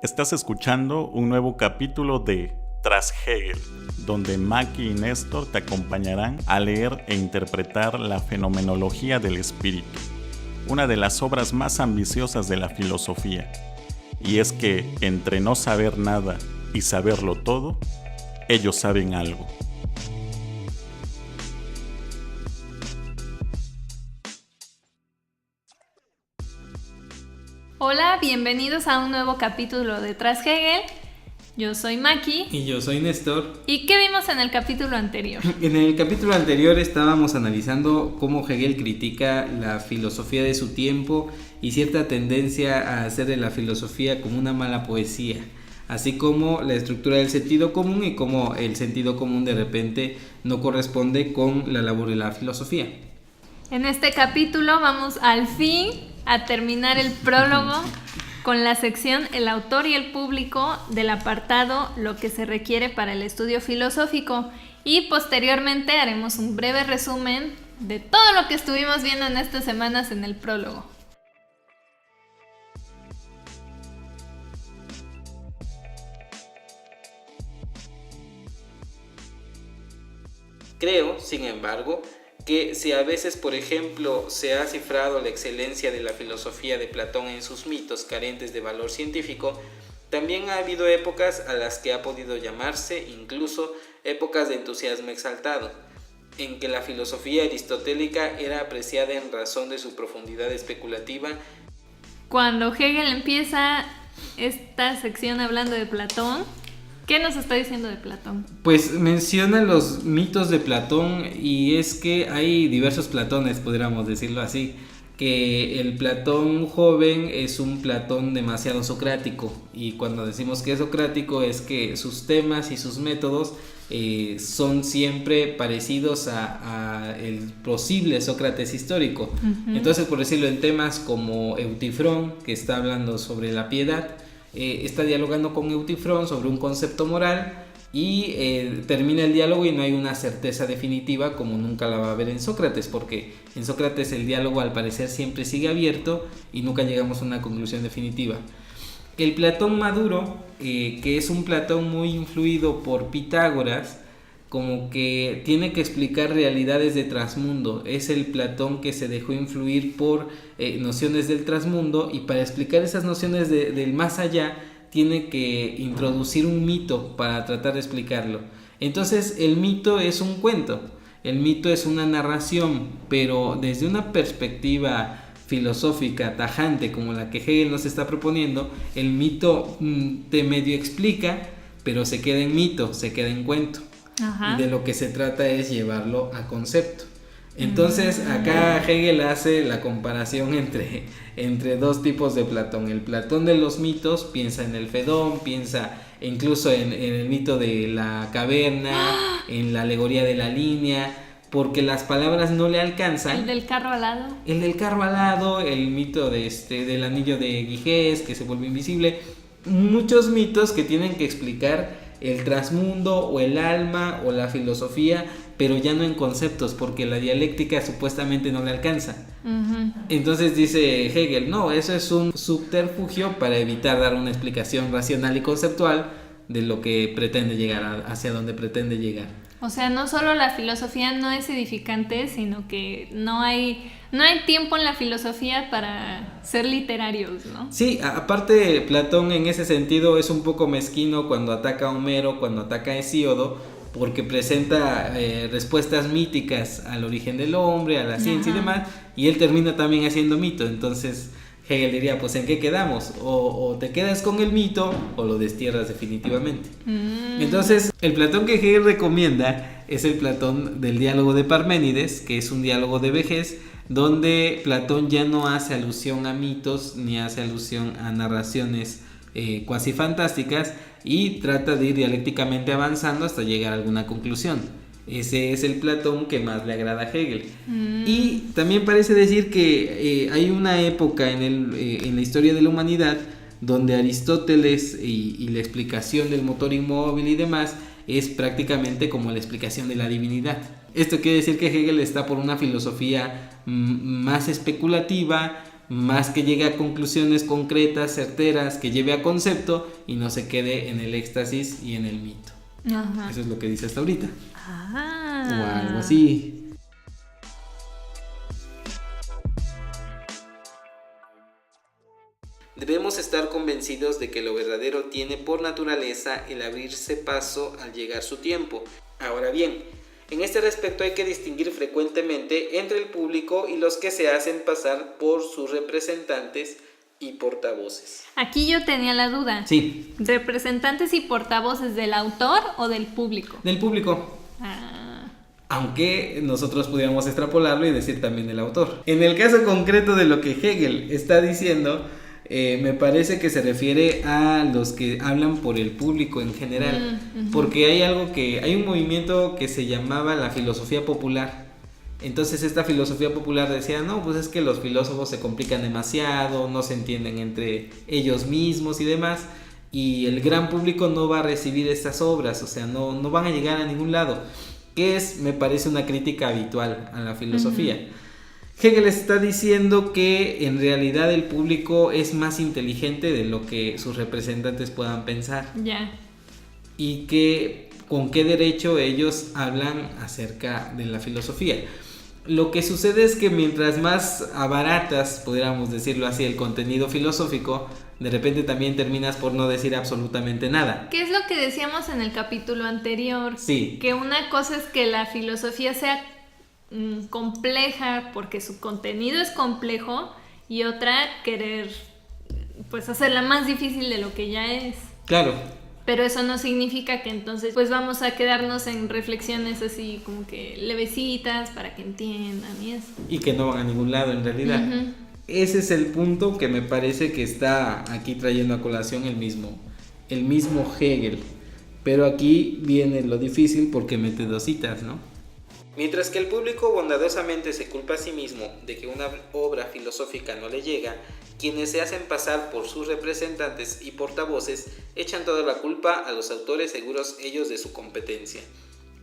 Estás escuchando un nuevo capítulo de Tras Hegel, donde Maki y Néstor te acompañarán a leer e interpretar la fenomenología del espíritu, una de las obras más ambiciosas de la filosofía. Y es que entre no saber nada y saberlo todo, ellos saben algo. Hola, bienvenidos a un nuevo capítulo de Tras Hegel. Yo soy Maki. Y yo soy Néstor. ¿Y qué vimos en el capítulo anterior? En el capítulo anterior estábamos analizando cómo Hegel critica la filosofía de su tiempo y cierta tendencia a hacer de la filosofía como una mala poesía, así como la estructura del sentido común y cómo el sentido común de repente no corresponde con la labor de la filosofía. En este capítulo vamos al fin a terminar el prólogo con la sección El autor y el público del apartado Lo que se requiere para el estudio filosófico, y posteriormente haremos un breve resumen de todo lo que estuvimos viendo en estas semanas en el prólogo. Creo, sin embargo, que si a veces, por ejemplo, se ha cifrado la excelencia de la filosofía de Platón en sus mitos carentes de valor científico, también ha habido épocas a las que ha podido llamarse incluso épocas de entusiasmo exaltado, en que la filosofía aristotélica era apreciada en razón de su profundidad especulativa. Cuando Hegel empieza esta sección hablando de Platón, ¿qué nos está diciendo de Platón? Pues menciona los mitos de Platón, y es que hay diversos Platones, podríamos decirlo así, que el Platón joven es un Platón demasiado socrático, y cuando decimos que es socrático es que sus temas y sus métodos son siempre parecidos a el posible Sócrates histórico. Entonces, por decirlo, en temas como Eutifrón, que está hablando sobre la piedad, está dialogando con Eutifrón sobre un concepto moral y termina el diálogo y no hay una certeza definitiva como nunca la va a haber en Sócrates, porque en Sócrates el diálogo al parecer siempre sigue abierto y nunca llegamos a una conclusión definitiva. El Platón maduro, que es un Platón muy influido por Pitágoras, como que tiene que explicar realidades de trasmundo. Es el Platón que se dejó influir por nociones del trasmundo, y para explicar esas nociones del más allá tiene que introducir un mito para tratar de explicarlo. Entonces el mito es un cuento, el mito es una narración, pero desde una perspectiva filosófica tajante como la que Hegel nos está proponiendo, el mito te medio explica, pero se queda en mito, se queda en cuento. Ajá. Y de lo que se trata es llevarlo a concepto. Entonces acá Hegel hace la comparación entre dos tipos de Platón. El Platón de los mitos piensa en el Fedón, piensa incluso en el mito de la caverna, en la alegoría de la línea, porque las palabras no le alcanzan. ¿El del carro alado? El del carro alado, el mito del anillo de Gigés que se vuelve invisible. Muchos mitos que tienen que explicar el trasmundo o el alma o la filosofía, pero ya no en conceptos, porque la dialéctica supuestamente no le alcanza. Entonces dice Hegel, no, eso es un subterfugio para evitar dar una explicación racional y conceptual de lo que pretende llegar, hacia donde pretende llegar. O sea, no solo la filosofía no es edificante, sino que no hay tiempo en la filosofía para ser literarios, ¿no? Sí, aparte Platón en ese sentido es un poco mezquino cuando ataca a Homero, cuando ataca a Hesíodo, porque presenta respuestas míticas al origen del hombre, a la ciencia y demás, y él termina también haciendo mito. Entonces Hegel diría, pues ¿en qué quedamos? O te quedas con el mito o lo destierras definitivamente. Entonces el Platón que Hegel recomienda es el Platón del diálogo de Parménides, que es un diálogo de vejez, donde Platón ya no hace alusión a mitos ni hace alusión a narraciones cuasi fantásticas, y trata de ir dialécticamente avanzando hasta llegar a alguna conclusión. Ese es el Platón que más le agrada a Hegel. Y también parece decir que hay una época en la historia de la humanidad donde Aristóteles y la explicación del motor inmóvil y demás es prácticamente como la explicación de la divinidad. Esto quiere decir que Hegel está por una filosofía más especulativa, más que llegue a conclusiones concretas, certeras, que lleve a concepto y no se quede en el éxtasis y en el mito. Ajá. Eso es lo que dice hasta ahorita. Ah. O algo así. Debemos estar convencidos de que lo verdadero tiene por naturaleza el abrirse paso al llegar su tiempo. Ahora bien, en este respecto hay que distinguir frecuentemente entre el público y los que se hacen pasar por sus representantes y portavoces. Aquí yo tenía la duda. Sí. ¿Representantes y portavoces del autor o del público? Del público. Aunque nosotros pudiéramos extrapolarlo y decir también del autor. En el caso concreto de lo que Hegel está diciendo, me parece que se refiere a los que hablan por el público en general, porque hay un movimiento que se llamaba la filosofía popular. Entonces esta filosofía popular decía, no, pues es que los filósofos se complican demasiado, no se entienden entre ellos mismos y demás, y el gran público no va a recibir estas obras, o sea, no van a llegar a ningún lado, que me parece una crítica habitual a la filosofía. Hegel está diciendo que en realidad el público es más inteligente de lo que sus representantes puedan pensar. Ya. Y que con qué derecho ellos hablan acerca de la filosofía. Lo que sucede es que mientras más abaratas, podríamos decirlo así, el contenido filosófico, de repente también terminas por no decir absolutamente nada. ¿Qué es lo que decíamos en el capítulo anterior? Sí. Que una cosa es que la filosofía sea compleja porque su contenido es complejo, y otra querer pues hacerla más difícil de lo que ya es. Claro. Pero eso no significa que entonces pues vamos a quedarnos en reflexiones así como que levecitas para que entiendan y eso. Y que no van a ningún lado en realidad. Ese es el punto que me parece que está aquí trayendo a colación el mismo Hegel. Pero aquí viene lo difícil porque mete dos citas, ¿no? Mientras que el público bondadosamente se culpa a sí mismo de que una obra filosófica no le llega, quienes se hacen pasar por sus representantes y portavoces echan toda la culpa a los autores, seguros ellos de su competencia.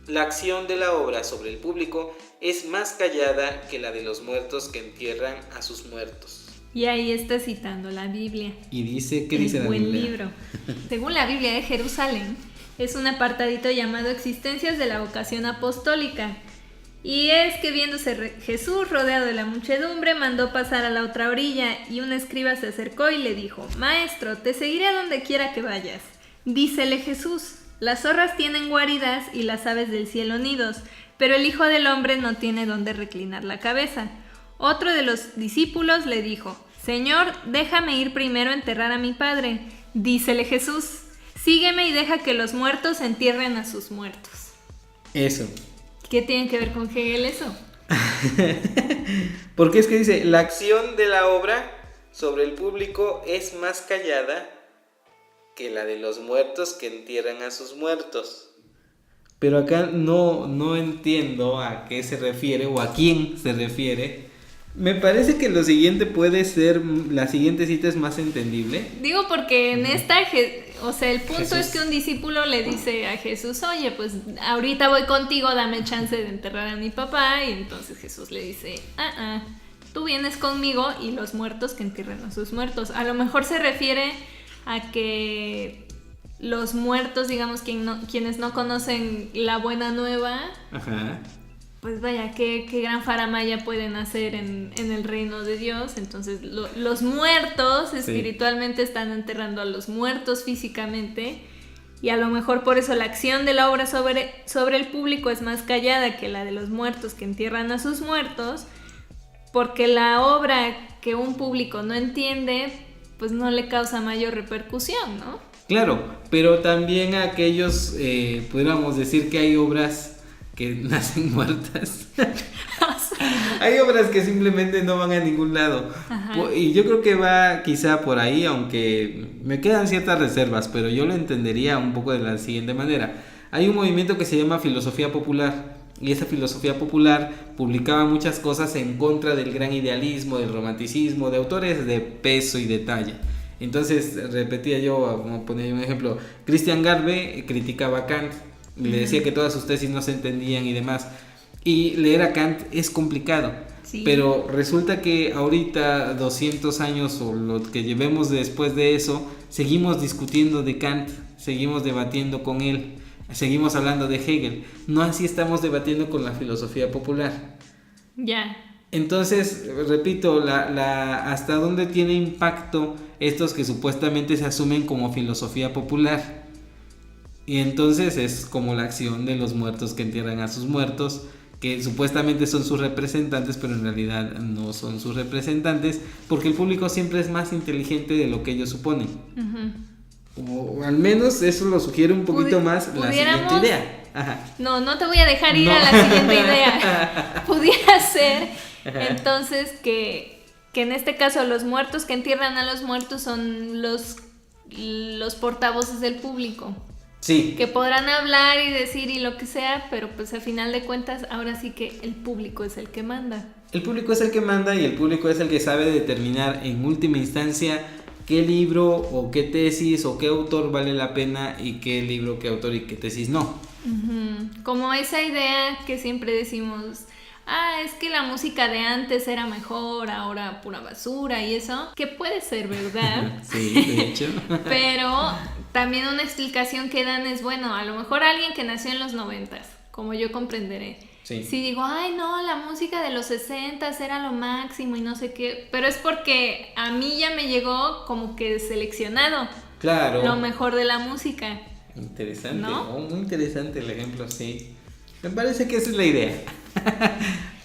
La acción de la obra sobre el público es más callada que la de los muertos que entierran a sus muertos. Y ahí está citando la Biblia. Y dice, ¿qué dice la Biblia? El buen libro. Según la Biblia de Jerusalén, es un apartadito llamado Existencias de la Vocación Apostólica. Y es que viéndose Jesús rodeado de la muchedumbre, mandó pasar a la otra orilla, y un escriba se acercó y le dijo: Maestro, te seguiré a donde quiera que vayas. Dícele Jesús: Las zorras tienen guaridas y las aves del cielo nidos, pero el Hijo del Hombre no tiene donde reclinar la cabeza. Otro de los discípulos le dijo: Señor, déjame ir primero a enterrar a mi padre. Dícele Jesús: Sígueme y deja que los muertos entierren a sus muertos. Eso. ¿Qué tiene que ver con Hegel eso? Porque es que dice, la acción de la obra sobre el público es más callada que la de los muertos que entierran a sus muertos. Pero acá no entiendo a qué se refiere o a quién se refiere. Me parece que lo siguiente puede ser, la siguiente cita es más entendible. Digo porque en esta, o sea, el punto Jesús. es que un discípulo le dice a Jesús: oye, pues ahorita voy contigo, dame chance de enterrar a mi papá. Y entonces Jesús le dice: tú vienes conmigo y los muertos que entierren a sus muertos. A lo mejor se refiere a que los muertos, digamos, quienes no conocen la buena nueva, Ajá. pues vaya, qué gran faramaya pueden hacer en el reino de Dios. Entonces los muertos espiritualmente están enterrando a los muertos físicamente, y a lo mejor por eso la acción de la obra sobre el público es más callada que la de los muertos que entierran a sus muertos, porque la obra que un público no entiende pues no le causa mayor repercusión, ¿no? Claro, pero también a aquellos, pudiéramos decir que hay obras que nacen muertas. Hay obras que simplemente no van a ningún lado. Ajá. Y yo creo que va quizá por ahí, aunque me quedan ciertas reservas, pero yo lo entendería un poco de la siguiente manera. Hay un movimiento que se llama filosofía popular, y esa filosofía popular publicaba muchas cosas en contra del gran idealismo, del romanticismo, de autores de peso y de talla. Entonces, repetía yo, como ponía un ejemplo, Christian Garbe criticaba a Kant, le decía que todas sus tesis no se entendían y demás. Y leer a Kant es complicado. Sí. Pero resulta que ahorita, 200 años o lo que llevemos después de eso, seguimos discutiendo de Kant, seguimos debatiendo con él, seguimos hablando de Hegel. No así estamos debatiendo con la filosofía popular. Ya. Entonces, repito, hasta dónde tiene impacto estos que supuestamente se asumen como filosofía popular. Y entonces es como la acción de los muertos que entierran a sus muertos, que supuestamente son sus representantes, pero en realidad no son sus representantes, porque el público siempre es más inteligente de lo que ellos suponen. O al menos eso lo sugiere un poquito más la siguiente idea. Ajá. No te voy a dejar ir a la siguiente idea. Pudiera ser entonces que en este caso los muertos que entierran a los muertos son los portavoces del público. Sí. Que podrán hablar y decir y lo que sea, pero pues a final de cuentas ahora sí que el público es el que manda. El público es el que manda y el público es el que sabe determinar en última instancia qué libro o qué tesis o qué autor vale la pena y qué libro, qué autor y qué tesis no. Como esa idea que siempre decimos, es que la música de antes era mejor, ahora pura basura y eso, que puede ser verdad. Sí, de hecho. Pero también una explicación que dan es, bueno, a lo mejor alguien que nació en los 90s, como yo comprenderé. Sí. Si digo, no, la música de los 60s era lo máximo y no sé qué, pero es porque a mí ya me llegó como que seleccionado. Claro. Lo mejor de la música. Interesante, ¿no? Muy interesante el ejemplo, sí. Me parece que esa es la idea.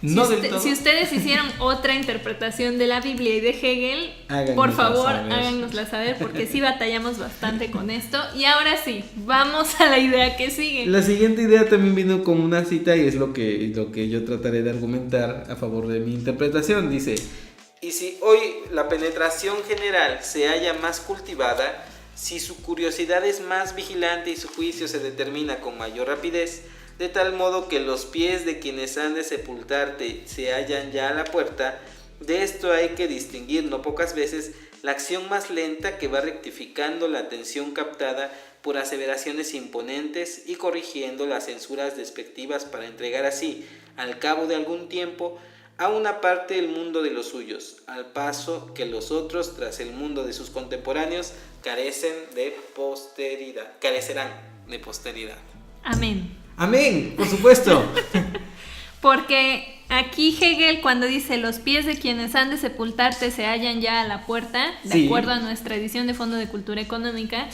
No del todo. Si ustedes hicieron otra interpretación de la Biblia y de Hegel, Háganosla por favor, saber. háganosla saber, porque sí batallamos bastante con esto. Y ahora sí, vamos a la idea que sigue. La siguiente idea también vino con una cita y es lo que yo trataré de argumentar a favor de mi interpretación. Dice: y si hoy la penetración general se halla más cultivada, si su curiosidad es más vigilante y su juicio se determina con mayor rapidez, de tal modo que los pies de quienes han de sepultarte se hallan ya a la puerta, de esto hay que distinguir no pocas veces la acción más lenta que va rectificando la atención captada por aseveraciones imponentes y corrigiendo las censuras despectivas para entregar así, al cabo de algún tiempo, a una parte del mundo de los suyos, al paso que los otros, tras el mundo de sus contemporáneos, carecerán de posteridad. Amén. Amén, por supuesto. Porque aquí Hegel, cuando dice los pies de quienes han de sepultarte se hallan ya a la puerta, de acuerdo a nuestra edición de Fondo de Cultura Económica,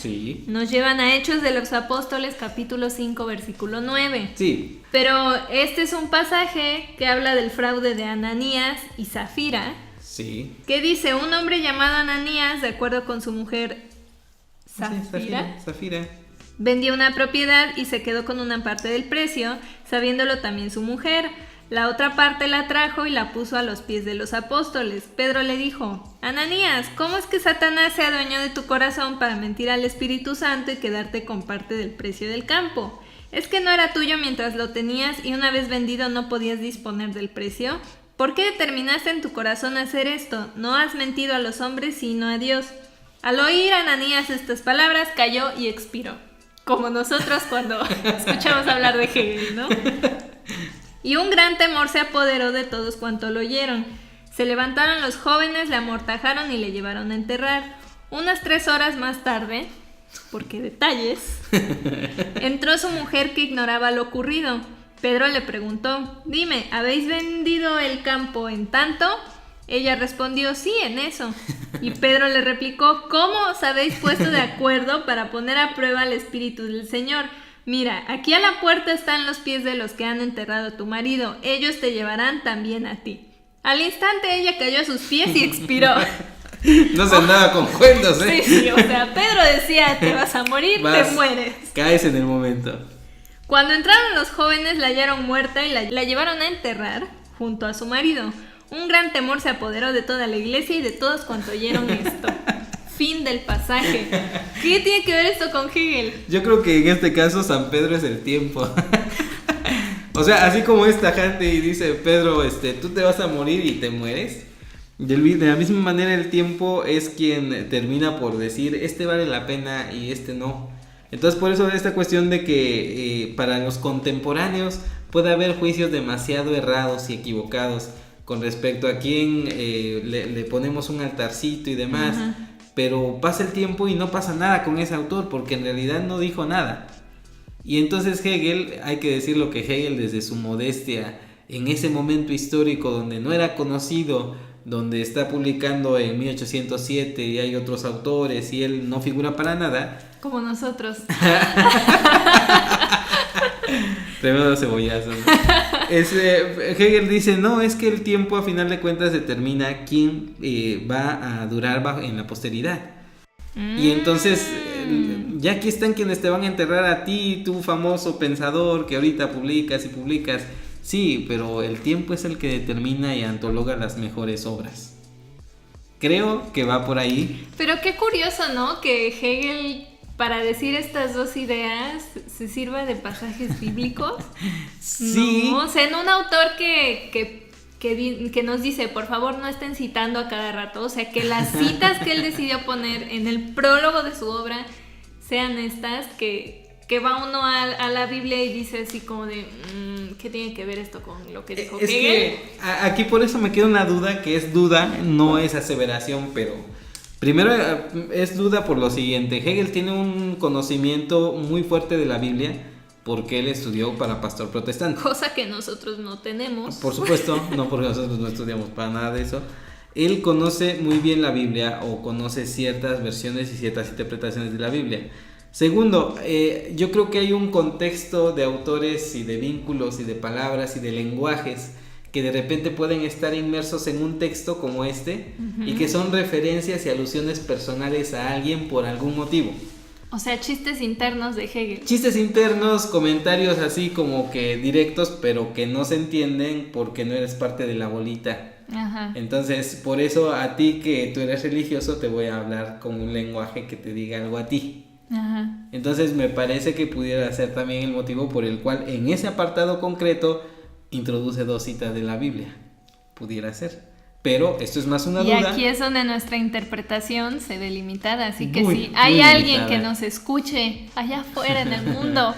nos llevan a Hechos de los Apóstoles, capítulo 5, versículo 9. Sí. Pero este es un pasaje que habla del fraude de Ananías y Zafira. Sí. Que dice, un hombre llamado Ananías, de acuerdo con su mujer Zafira, vendió una propiedad y se quedó con una parte del precio, sabiéndolo también su mujer. La otra parte la trajo y la puso a los pies de los apóstoles. Pedro le dijo: Ananías, ¿cómo es que Satanás se adueñó de tu corazón para mentir al Espíritu Santo y quedarte con parte del precio del campo? ¿Es que no era tuyo mientras lo tenías y una vez vendido no podías disponer del precio? ¿Por qué determinaste en tu corazón hacer esto? No has mentido a los hombres sino a Dios. Al oír Ananías estas palabras, cayó y expiró. Como nosotros cuando escuchamos hablar de Hegel, ¿no? Y un gran temor se apoderó de todos cuanto lo oyeron. Se levantaron los jóvenes, le amortajaron y le llevaron a enterrar. Unas 3 horas más tarde, porque detalles, entró su mujer que ignoraba lo ocurrido. Pedro le preguntó: dime, ¿habéis vendido el campo en tanto? Ella respondió: sí, en eso. Y Pedro le replicó: ¿cómo os habéis puesto de acuerdo para poner a prueba el Espíritu del Señor? Mira, aquí a la puerta están los pies de los que han enterrado a tu marido. Ellos te llevarán también a ti. Al instante ella cayó a sus pies y expiró. No se andaba con cuentos, ¿eh? Sí, o sea, Pedro decía: te vas a morir, te mueres. Caes en el momento. Cuando entraron los jóvenes la hallaron muerta y la llevaron a enterrar junto a su marido. Un gran temor se apoderó de toda la iglesia y de todos cuanto oyeron esto. Fin del pasaje. ¿Qué tiene que ver esto con Hegel? Yo creo que en este caso San Pedro es el tiempo. O sea, así como es tajante y dice Pedro, tú te vas a morir y te mueres. De la misma manera el tiempo es quien termina por decir, vale la pena y no. Entonces por eso esta cuestión de que para los contemporáneos puede haber juicios demasiado errados y equivocados con respecto a quién le ponemos un altarcito y demás, pero pasa el tiempo y no pasa nada con ese autor porque en realidad no dijo nada. Y entonces Hegel, hay que decirlo que Hegel desde su modestia en ese momento histórico donde no era conocido, donde está publicando en 1807 y hay otros autores y él no figura para nada. Como nosotros. Tremendo cebollazo, ¿no? Hegel dice, no, es que el tiempo a final de cuentas determina quién va a durar en la posteridad. Y entonces ya aquí están quienes te van a enterrar a ti, tú famoso pensador que ahorita publicas y publicas. Sí, pero el tiempo es el que determina y antologa las mejores obras. Creo que va por ahí. Pero qué curioso, ¿no? Que Hegel, para decir estas dos ideas, se sirva de pasajes bíblicos. Sí. No, o sea, en un autor que nos dice, por favor, no estén citando a cada rato. O sea, que las citas que él decidió poner en el prólogo de su obra sean estas, que va uno a la Biblia y dice así como de, ¿qué tiene que ver esto con lo que dijo Hegel? Que aquí por eso me queda una duda, que es duda, no es aseveración, pero primero es duda por lo siguiente. Hegel tiene un conocimiento muy fuerte de la Biblia porque él estudió para pastor protestante. Cosa que nosotros no tenemos. Por supuesto, no, porque nosotros no estudiamos para nada de eso. Él conoce muy bien la Biblia o conoce ciertas versiones y ciertas interpretaciones de la Biblia. Segundo, yo creo que hay un contexto de autores y de vínculos y de palabras y de lenguajes que de repente pueden estar inmersos en un texto como este y que son referencias y alusiones personales a alguien por algún motivo. O sea, chistes internos de Hegel. Chistes internos, comentarios así como que directos, pero que no se entienden porque no eres parte de la bolita. Ajá. Entonces, por eso a ti que tú eres religioso te voy a hablar con un lenguaje que te diga algo a ti. Ajá. Entonces me parece que pudiera ser también el motivo por el cual en ese apartado concreto introduce dos citas de la Biblia. Pudiera ser. Pero esto es más una duda. Y aquí es donde nuestra interpretación se ve limitada. Así que Muy, si hay muy alguien limitada. que nos escuche allá afuera en el mundo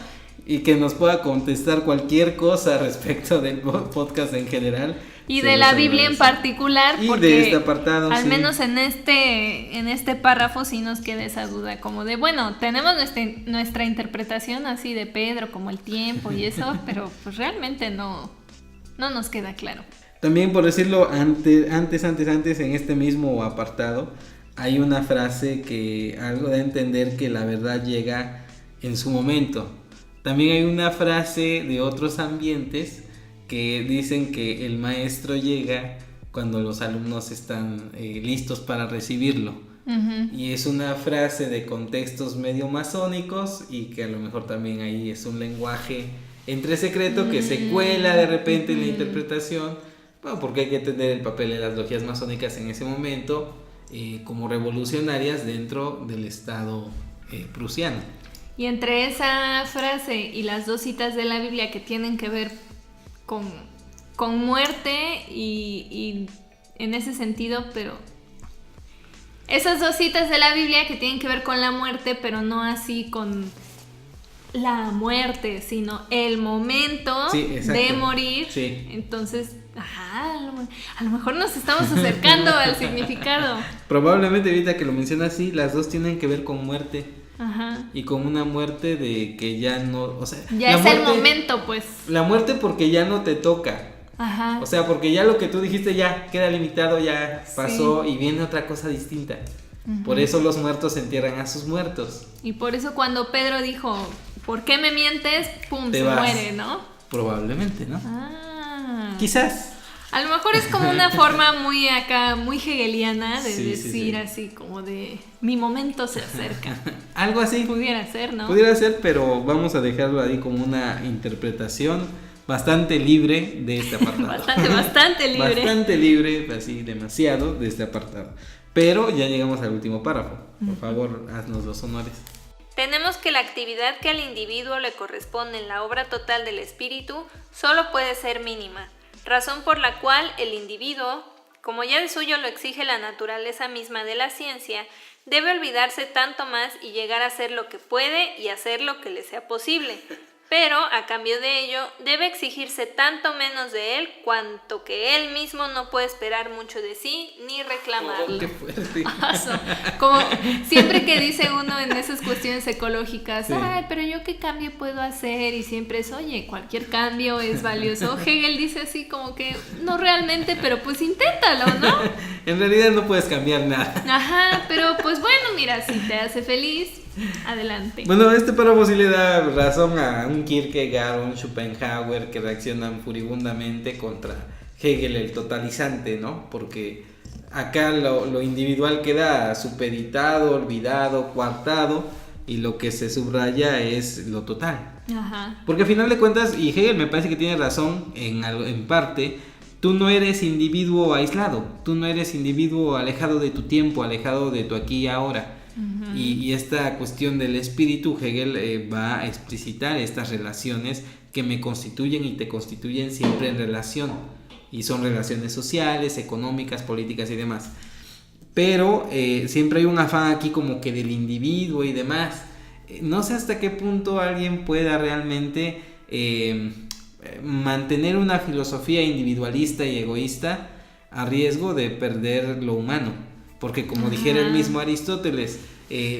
Y que nos pueda contestar cualquier cosa respecto del podcast en general. y de la Biblia en particular, y porque de este apartado, al sí. menos en este párrafo sí nos queda esa duda como de, bueno, tenemos nuestra interpretación así de Pedro como el tiempo y eso, pero pues realmente no nos queda claro. También por decirlo antes en este mismo apartado hay una frase que algo da a entender que la verdad llega en su momento. También hay una frase de otros ambientes que dicen que el maestro llega cuando los alumnos están listos para recibirlo. Y es una frase de contextos medio masónicos y que a lo mejor también ahí es un lenguaje entre secreto que se cuela de repente en la interpretación, bueno, porque hay que entender el papel de las logias masónicas en ese momento como revolucionarias dentro del Estado prusiano. Y entre esa frase y las dos citas de la Biblia que tienen que ver con muerte y en ese sentido, pero esas dos citas de la Biblia que tienen que ver con la muerte, pero no así con la muerte, sino el momento de morir. Sí. Entonces, a lo mejor nos estamos acercando al significado. Probablemente ahorita que lo mencionas así, las dos tienen que ver con muerte. Ajá. Y con una muerte de que ya no, o sea, ya es muerte, el momento, pues. La muerte porque ya no te toca. Ajá. O sea, porque ya lo que tú dijiste ya queda limitado, ya pasó y viene otra cosa distinta. Por eso los muertos entierran a sus muertos. Y por eso cuando Pedro dijo, ¿por qué me mientes? Pum, se muere, ¿no? Probablemente, ¿no? Quizás. A lo mejor es como una forma muy hegeliana de decir así como de mi momento se acerca. Algo así. Pudiera ser, ¿no? Pudiera ser, pero vamos a dejarlo ahí como una interpretación bastante libre de este apartado. bastante libre. Bastante libre, así demasiado de este apartado. Pero ya llegamos al último párrafo. Por favor, haznos los honores. Tenemos que la actividad que al individuo le corresponde en la obra total del espíritu solo puede ser mínima. Razón por la cual el individuo, como ya de suyo lo exige la naturaleza misma de la ciencia, debe olvidarse tanto más y llegar a hacer lo que puede y hacer lo que le sea posible. pero a cambio de ello debe exigirse tanto menos de él cuanto que él mismo no puede esperar mucho de sí ni reclamarlo. ¡Qué fuerte! Como siempre que dice uno en esas cuestiones ecológicas, Sí. ay, pero yo qué cambio puedo hacer, y siempre es, oye, cualquier cambio es valioso. Hegel dice así como que no realmente, pero pues inténtalo, ¿no? En realidad no puedes cambiar nada. Ajá, pero pues bueno, mira, si te hace feliz, adelante. Bueno, este párrafo sí le da razón a un Kierkegaard o un Schopenhauer que reaccionan furibundamente contra Hegel el totalizante, ¿no? Porque acá lo individual queda supeditado, olvidado, coartado, y lo que se subraya es lo total. Ajá. Porque al final de cuentas, y Hegel me parece que tiene razón en parte, tú no eres individuo aislado, tú no eres individuo alejado de tu tiempo, alejado de tu aquí y ahora. Uh-huh. Y esta cuestión del espíritu, Hegel va a explicitar estas relaciones que me constituyen y te constituyen siempre en relación. Y son relaciones sociales, económicas, políticas y demás. Pero siempre hay un afán aquí como que del individuo y demás. No sé hasta qué punto alguien pueda realmente mantener una filosofía individualista y egoísta a riesgo de perder lo humano. Porque como dijera el mismo Aristóteles,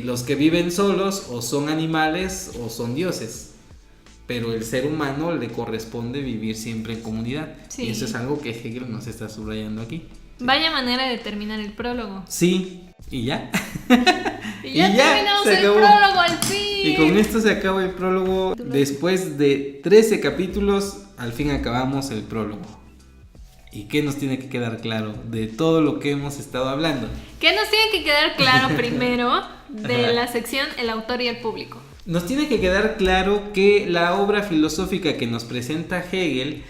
los que viven solos o son animales o son dioses. Pero el ser humano le corresponde vivir siempre en comunidad. Sí. Y eso es algo que Hegel nos está subrayando aquí. Vaya manera de terminar el prólogo. Sí, ¿y ya? Y ya terminamos se el acabó. prólogo al fin. Y con esto se acaba el prólogo. Después de 13 capítulos, al fin acabamos el prólogo. ¿Y qué nos tiene que quedar claro de todo lo que hemos estado hablando? ¿Qué nos tiene que quedar claro primero de la sección El autor y el público? Nos tiene que quedar claro que la obra filosófica que nos presenta Hegel,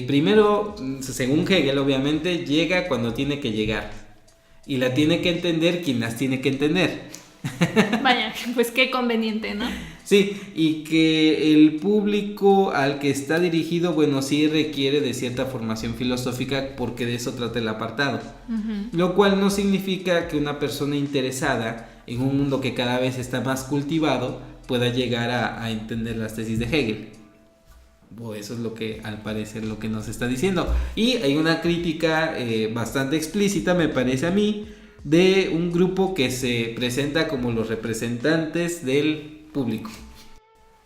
primero, según Hegel obviamente, llega cuando tiene que llegar. Y la tiene que entender quien las tiene que entender. Vaya, pues qué conveniente, ¿no? Sí, y que el público al que está dirigido, bueno, sí requiere de cierta formación filosófica porque de eso trata el apartado. Uh-huh. Lo cual no significa que una persona interesada en un mundo que cada vez está más cultivado pueda llegar a entender las tesis de Hegel. O eso es lo que, al parecer, lo que nos está diciendo. Y hay una crítica bastante explícita, me parece a mí, de un grupo que se presenta como los representantes del público.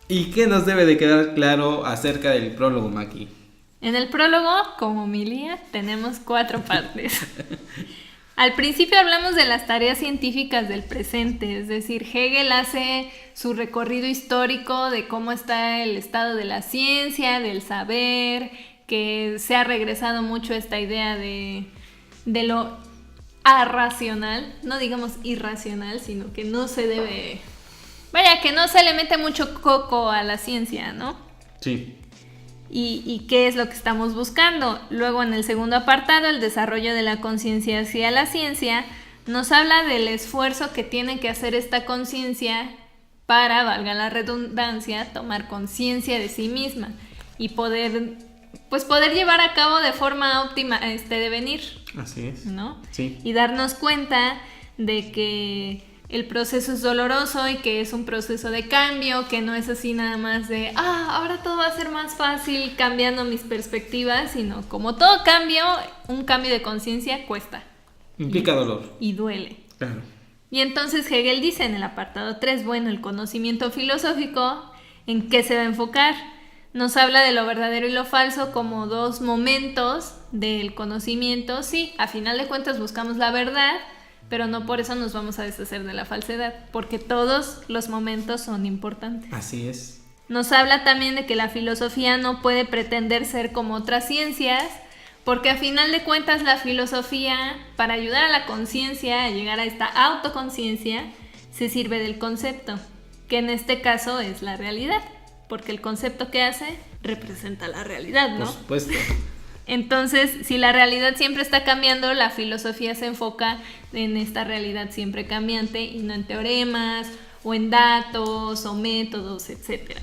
¿Y qué nos debe de quedar claro acerca del prólogo, Maki? En el prólogo, como homilía, tenemos 4 partes. Al principio hablamos de las tareas científicas del presente, es decir, Hegel hace su recorrido histórico de cómo está el estado de la ciencia, del saber, que se ha regresado mucho a esta idea de lo arracional, no digamos irracional, sino que no se debe... Vaya, que no se le mete mucho coco a la ciencia, ¿no? Sí. ¿Y qué es lo que estamos buscando? Luego, en el segundo apartado, el desarrollo de la conciencia hacia la ciencia, nos habla del esfuerzo que tiene que hacer esta conciencia para, valga la redundancia, tomar conciencia de sí misma y poder llevar a cabo de forma óptima este devenir. Así es. ¿No? Sí. Y darnos cuenta de que el proceso es doloroso y que es un proceso de cambio, que no es así nada más de, ahora todo va a ser más fácil cambiando mis perspectivas, sino como todo cambio, un cambio de conciencia cuesta. Implica dolor. Y duele. Claro. Y entonces Hegel dice en el apartado 3, bueno, el conocimiento filosófico, ¿en qué se va a enfocar? Nos habla de lo verdadero y lo falso como 2 momentos del conocimiento. Sí, a final de cuentas buscamos la verdad, pero no por eso nos vamos a deshacer de la falsedad, porque todos los momentos son importantes. Así es. Nos habla también de que la filosofía no puede pretender ser como otras ciencias, porque a final de cuentas la filosofía, para ayudar a la conciencia a llegar a esta autoconciencia, se sirve del concepto, que en este caso es la realidad, porque el concepto que hace representa la realidad, ¿no? Por supuesto. Entonces, si la realidad siempre está cambiando, la filosofía se enfoca en esta realidad siempre cambiante y no en teoremas o en datos o métodos, etc.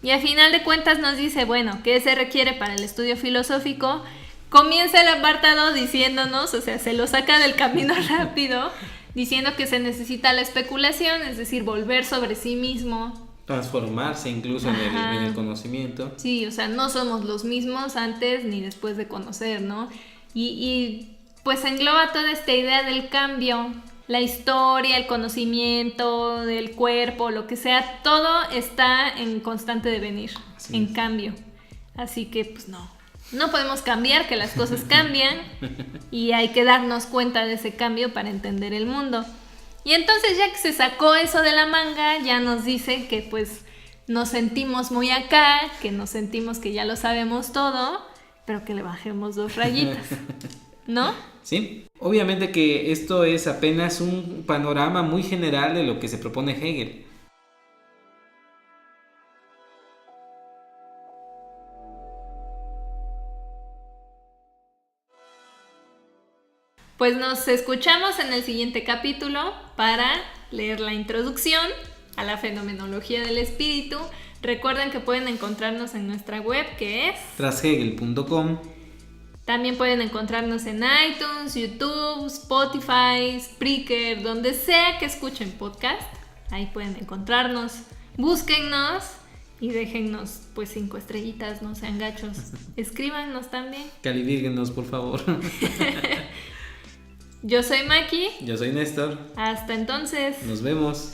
Y a final de cuentas nos dice, bueno, ¿qué se requiere para el estudio filosófico? Comienza el apartado diciéndonos, o sea, se lo saca del camino rápido, diciendo que se necesita la especulación, es decir, volver sobre sí mismo transformarse incluso en el conocimiento. Sí, o sea, no somos los mismos antes ni después de conocer, ¿no? Y pues engloba toda esta idea del cambio, la historia, el conocimiento del cuerpo, lo que sea, todo está en constante devenir, en cambio. Así que pues no podemos cambiar, que las cosas cambian y hay que darnos cuenta de ese cambio para entender el mundo. Y entonces ya que se sacó eso de la manga, ya nos dice que pues nos sentimos muy acá, que nos sentimos que ya lo sabemos todo, pero que le bajemos 2 rayitas, ¿no? Sí, obviamente que esto es apenas un panorama muy general de lo que se propone Hegel. Pues nos escuchamos en el siguiente capítulo para leer la introducción a la fenomenología del espíritu. Recuerden que pueden encontrarnos en nuestra web, que es trashegel.com. También pueden encontrarnos en iTunes, YouTube, Spotify, Spreaker, donde sea que escuchen podcast. Ahí pueden encontrarnos. Búsquennos y déjennos pues 5 estrellitas, no sean gachos. Escríbanos también. Califíquenos, por favor. Yo soy Maki. Yo soy Néstor. Hasta entonces. Nos vemos.